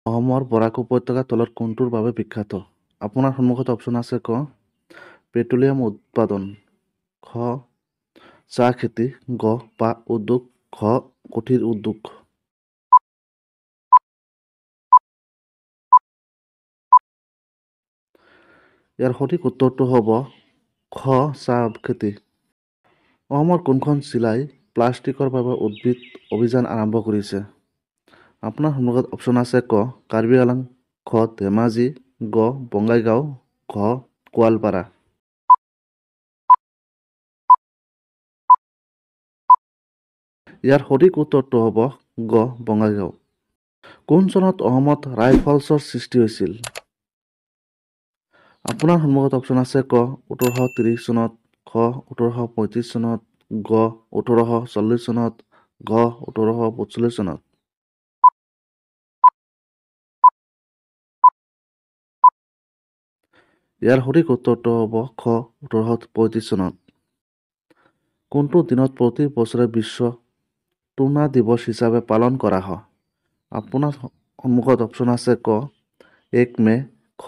অসমৰ বৰাক উপত্যকা তলত কোনটোৰ বাবে বিখ্যাত? আপোনাৰ সন্মুখত অপচন আছে ক পেট্ৰলিয়াম উৎপাদন, খ চাহ খেতি, গ পাট উদ্যোগ, ঘ কুটিৰ উদ্যোগ। ইয়াৰ সঠিক উত্তৰটো হ'ব খ চাহ খেতি। অসমৰ কোনখন জিলাই প্লাষ্টিকৰ বাবে উদ্ভিদ অভিযান আৰম্ভ কৰিছে? আপোনাৰ সন্মুখত অপচন আছে ক কাৰ্বি আংলং, খ ধেমাজি, গ বঙাইগাঁও, ঘ গোৱালপাৰা। ইয়াৰ সঠিক উত্তৰটো হ'ব গ বঙাইগাঁও। কোন চনত অসমত ৰাইফলছৰ সৃষ্টি হৈছিল? আপোনাৰ সন্মুখত অপচন আছে ক 1830 চনত, খ 1835 চনত, গ 1840 চনত, ঘ 1845 চনত। ইয়াৰ সঠিক উত্তৰটো হ'ব খ 1835 চনত। কোনটো দিনত প্ৰতি বছৰে বিশ্ব টুনা দিৱস হিচাপে পালন কৰা হয়? আপোনাৰ সন্মুখত অপচন আছে ক 1 মে, খ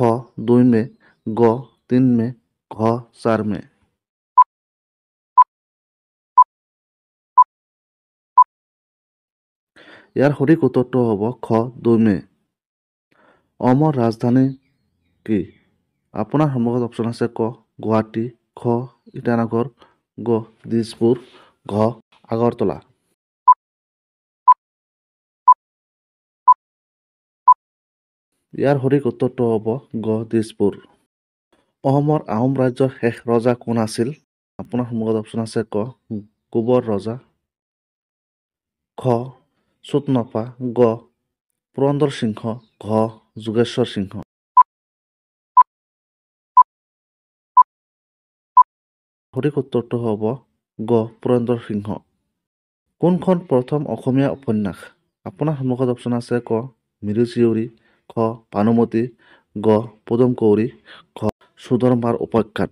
2 মে, গ 3 মে, ঘ 4 মে। ইয়াৰ সঠিক উত্তৰটো হ'ব খ 2 মে। অসমৰ ৰাজধানী কি? আপোনাৰ সন্মুখত অপচন আছে ক গুৱাহাটী, খ ইটানগৰ, গ দিছপুৰ, ঘ আগৰতলা। ইয়াৰ সঠিক উত্তৰটো হ'ব গ দিছপুৰ। অসমৰ আহোম ৰাজ্যৰ শেষ ৰজা কোন আছিল? আপোনাৰ সন্মুখত অপচন আছে ক কোঁৱৰ ৰজা, খ চুটনপা, গ পুৰন্দৰ সিংহ, ঘ যোগেশ্বৰ সিংহ। সঠিক উত্তৰটো হ'ব গ পুৰন্দৰ সিংহ। কোনখন প্ৰথম অসমীয়া উপন্যাস? আপোনাৰ সন্মুখত অপচন আছে ক মিৰি জীয়ৰী, খ ভানুমতী, গ পদুম কুঁৱৰী, ঘ সুধৰ্মাৰ উপাখ্যান।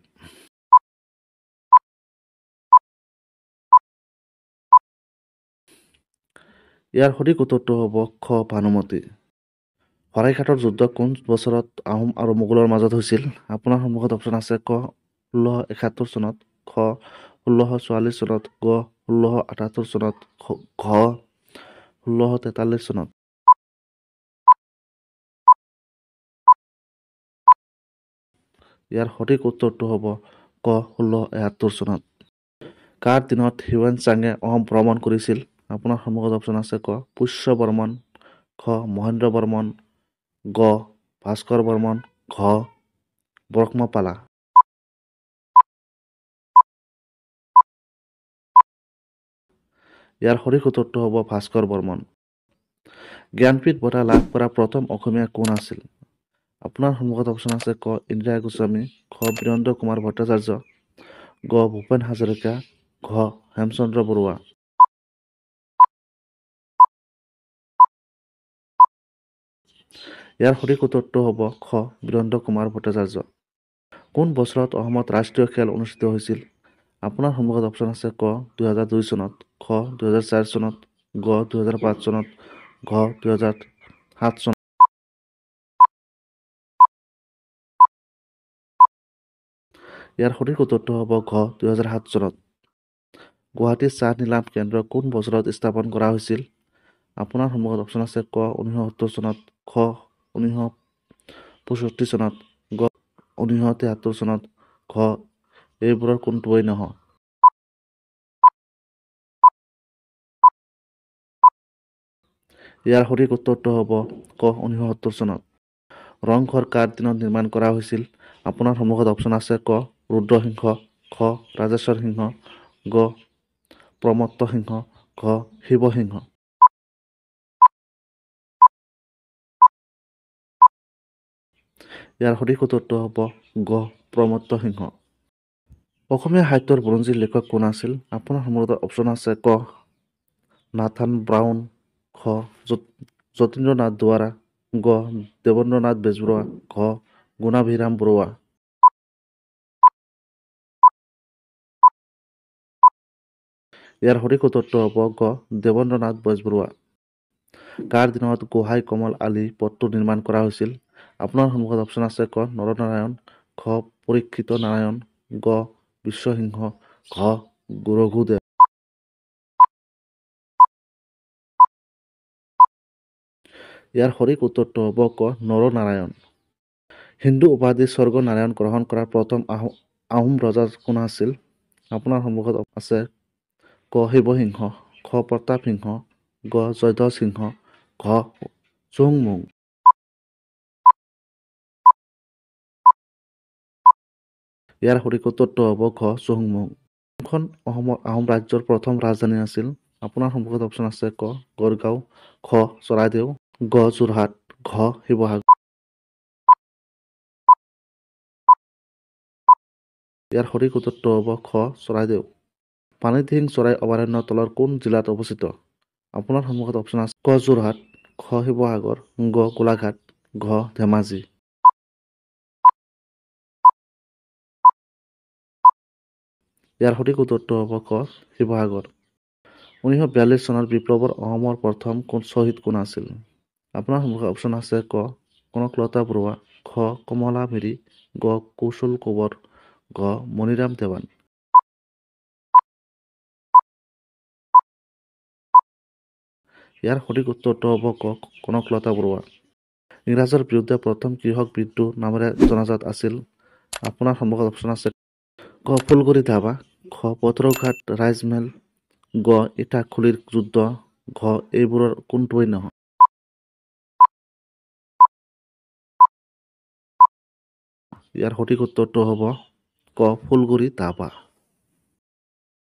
ইয়াৰ সঠিক উত্তৰটো হ'ব খ ভানুমতী। শৰাইঘাটৰ যুদ্ধ কোন বছৰত আহোম আৰু মোগলৰ মাজত হৈছিল? আপোনাৰ সন্মুখত অপচন আছে ক 1671 চনত, খ 1644 চনত, গ 1678 চনত, ঘ 1643 চনত। ইয়াৰ সঠিক উত্তৰটো হ'ব ক 1671 চনত। কাৰ দিনত হিউৱেন চাঙে অসম ভ্ৰমণ কৰিছিল? আপোনাৰ সন্মুখত অপচন আছে ক পুষ্য বৰ্মন, খ মহেন্দ্ৰ বৰ্মন, গ ভাস্কৰ বৰ্মন, ঘ ব্ৰহ্মপালা। ইয়াৰ সঠিক উত্তৰটো হ'ব ভাস্কৰ বৰ্মন। জ্ঞানপীঠ বঁটা লাভ কৰা প্ৰথম অসমীয়া কোন আছিল? আপোনাৰ সন্মুখত অপচন আছে ক ইন্দিৰা গোস্বামী, খ বীৰেন্দ্ৰ কুমাৰ ভট্টাচাৰ্য, গ ভূপেন হাজৰিকা, ঘ হেমচন্দ্ৰ বৰুৱা। ইয়াৰ সঠিক উত্তৰটো হ'ব খ বীৰেন্দ্ৰ কুমাৰ ভট্টাচাৰ্য। কোন বছৰত অসমত ৰাষ্ট্ৰীয় খেল অনুষ্ঠিত হৈছিল? আপোনাৰ সন্মুখত অপচন আছে ক 2002 চনত, খ 2004 চনত, গ 2005 চনত, ঘ 2007 চনত। ইয়াৰ সঠিক উত্তৰটো হ'ব ঘ 2007 চনত। গুৱাহাটী চাহ নিলাম কেন্দ্ৰ কোন বছৰত স্থাপন কৰা হৈছিল? আপোনাৰ সন্মুখত অপচন আছে ক 1970 চনত, খ 1965 চনত, গ 1973 চনত, ঘ এইবোৰৰ কোনটোৱেই নহয়। ইয়াৰ সঠিক উত্তৰটো হ'ব ক 1970 চনত। ৰংঘৰ কাৰ দিনত নিৰ্মাণ কৰা হৈছিল? আপোনাৰ সন্মুখত অপচন আছে ক ৰুদ্ৰসিংহ, খ ৰাজেশ্বৰ সিংহ, গ প্ৰমত্ত সিংহ, ঘ শিৱসিংহ। ইয়াৰ সঠিক উত্তৰটো হ'ব গ প্ৰমত্ত সিংহ। অসমীয়া সাহিত্যৰ বুৰঞ্জী লেখক কোন আছিল? আপোনাৰ সন্মুখত অপচন আছে ক নাথান ব্ৰাউন, খ যতীন্দ্ৰ নাথ দুৱৰা, গ দেৱেন্দ্ৰ নাথ বেজবৰুৱা, ঘ গুণাভিৰাম বৰুৱা। ইয়াৰ সঠিক উত্তৰটো হ'ব গ দেৱেন্দ্ৰ নাথ বেজবৰুৱা। কাৰ দিনত গোহাঁই কমল আলি পথটো নিৰ্মাণ কৰা হৈছিল? আপোনাৰ সন্মুখত অপশ্যন আছে ক নৰনাৰায়ণ, খ পৰীক্ষিত নাৰায়ণ, গ বিশ্বসিংহ, ঘ ৰঘুদেৱ। ইয়াৰ সঠিক উত্তৰটো হ'ব ক নৰনাৰায়ণ। হিন্দু উপাধি স্বৰ্গ নাৰায়ণ গ্ৰহণ কৰা প্ৰথম আহোম ৰজা কোন আছিল? আপোনাৰ সন্মুখত আছে ক শিৱসিংহ, খ প্ৰতাপ সিংহ, গ জয়ধ্বজ সিংহ, ঘ চুহুংমুং। ইয়াৰ সঠিক উত্তৰটো হ'ব ঘ চুহুংমুং। কোনখন অসমৰ আহোম ৰাজ্যৰ প্ৰথম ৰাজধানী আছিল? আপোনাৰ সন্মুখত অপশ্যন আছে ক গড়গাঁও, খ চৰাইদেউ, গ যোৰহাট, ঘ শিৱসাগৰ। ইয়াৰ সঠিক উত্তৰটো হ'ব খ চৰাইদেউ। পানীদিহিং চৰাই অভয়াৰণ্য তলৰ কোন জিলাত অৱস্থিত? আপোনাৰ সন্মুখত অপশ্যন আছে ক যোৰহাট, খ শিৱসাগৰ, গ গোলাঘাট, ঘ ধেমাজি। ইয়াৰ সঠিক উত্তৰটো হ'ব ক শিৱসাগৰ। 1942 চনৰ বিপ্লৱৰ অসমৰ প্ৰথম শ্বহীদ কোন আছিল? আপোনাৰ সন্মুখত অপশ্যন আছে ক কনকলতা বৰুৱা, খ কমলা মিৰি, গ কৌশল কোঁৱৰ, ঘ মণিৰাম দেৱান। ইয়াৰ সঠিক উত্তৰটো হ'ব ক কনকলতা বৰুৱা। ইংৰাজৰ বিৰুদ্ধে প্ৰথম কৃষক বিদ্ৰোহ নামেৰে জনাজাত আছিল? আপোনাৰ সন্মুখত অপশ্যন আছে ক ফুলগুৰি ধাবা, খ পথৰুঘাট ৰাইজমেল, গ ইটাখুলিৰ যুদ্ধ, ঘ এইবোৰৰ কোনটোৱেই নহয়। ইয়াৰ সঠিক উত্তৰটো হ'ব ক ফুলগুৰি ধাবা।